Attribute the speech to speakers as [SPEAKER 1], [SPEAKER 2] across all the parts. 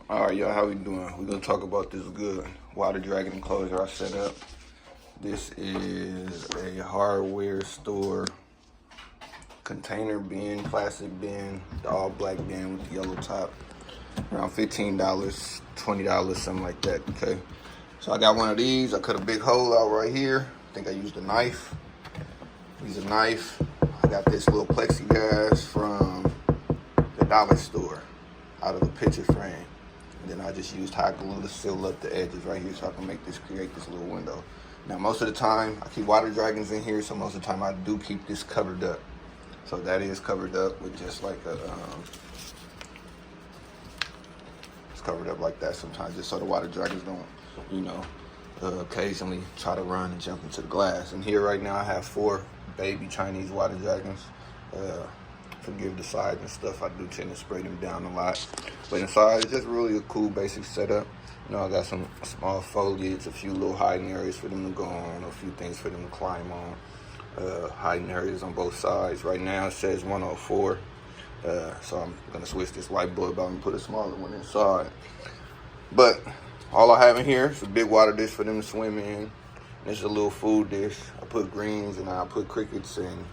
[SPEAKER 1] All right, y'all, how we doing? We're gonna talk about this good water dragon enclosure I set up. This is a hardware store container bin, plastic bin, the all black bin with the yellow top. Around $15, $20, something like that, okay? So I got one of these. I cut a big hole out right here. I think I used a knife. Use a knife. I got this little plexiglass from the dollar store out of the picture frame. And then I just used hot glue to seal up the edges right here so I can create this little window. Now most of the time, I keep water dragons in here, so most of the time I do keep this covered up. So that is covered up with just like a, it's covered up like that sometimes just so the water dragons don't, occasionally try to run and jump into the glass. And here right now I have 4 baby Chinese water dragons. Forgive the size and stuff, I do tend to spray them down a lot. But inside, it's just really a cool basic setup. I got some small foliage, a few little hiding areas for them to go on, a few things for them to climb on. Hiding areas on both sides. Right now it says 104, so I'm gonna switch this light bulb out and put a smaller one inside. But all I have in here is a big water dish for them to swim in. This is a little food dish. I put greens and I put crickets and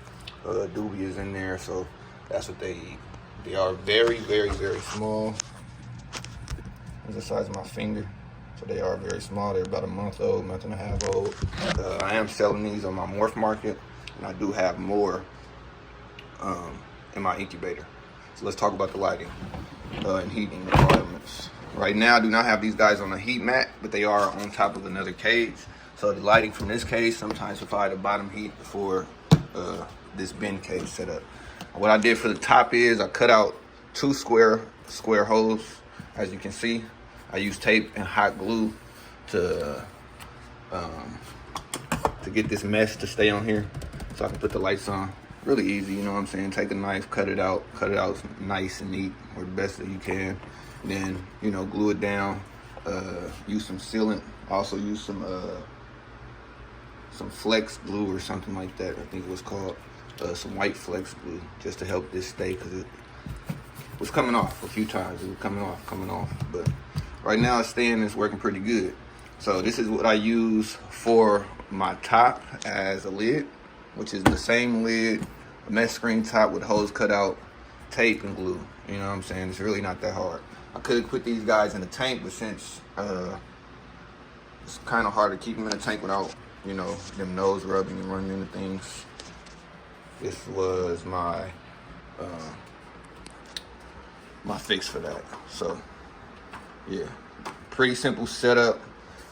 [SPEAKER 1] dubias in there, so that's what they eat. They are very, very, very small. It's the size of my finger, so they are very small. They're about a month old, month and a half old. I am selling these on my morph market, and I do have more in my incubator. So let's talk about the lighting and heating requirements. Right now, I do not have these guys on a heat mat, but they are on top of another cage. So the lighting from this cage sometimes provide a bottom heat before this bin cage setup. What I did for the top is I cut out 2 square holes. As you can see, I used tape and hot glue to get this mesh to stay on here so I can put the lights on. Really easy, you know what I'm saying? Take a knife, cut it out nice and neat, or the best that you can. Then, glue it down. Use some sealant. Also use some flex glue or something like that, I think it was called. Some white flex glue just to help this stay, because it was coming off a few times. It was coming off. But right now it's staying, it's working pretty good. So this is what I use for my top as a lid, which is the same lid, a mesh screen top with holes cut out, tape and glue. You know what I'm saying? It's really not that hard. I could put these guys in the tank, but since it's kind of hard to keep them in the tank without, them nose rubbing and running into things. This was my my fix for that. So yeah, pretty simple setup.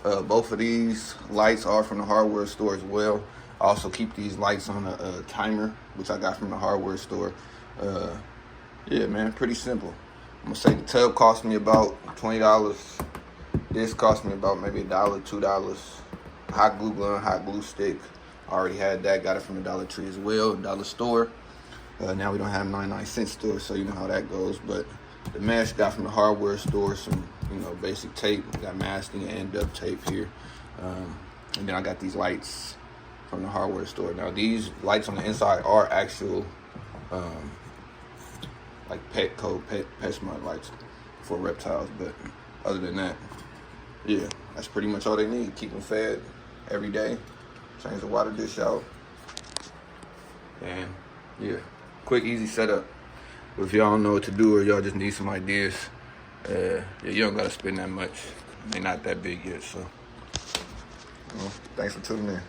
[SPEAKER 1] Both of these lights are from the hardware store as well. I also keep these lights on a timer, which I got from the hardware store. Yeah, man, pretty simple. I'm gonna say the tub cost me about $20. This cost me about maybe $1, $2. Hot glue gun, hot glue stick. I already had that, got it from the Dollar Tree as well, dollar store. Now we don't have 99-cent store, so you know how that goes. But the mesh got from the hardware store, some basic tape. We got masking and duct tape here. And then I got these lights from the hardware store. Now these lights on the inside are actual like pet smart lights for reptiles. But other than that, yeah, that's pretty much all they need. Keep them fed every day. Change the water dish out. And yeah, quick, easy setup. But if y'all don't know what to do or y'all just need some ideas, yeah, you don't gotta spend that much. They're not that big yet, so thanks for tuning in.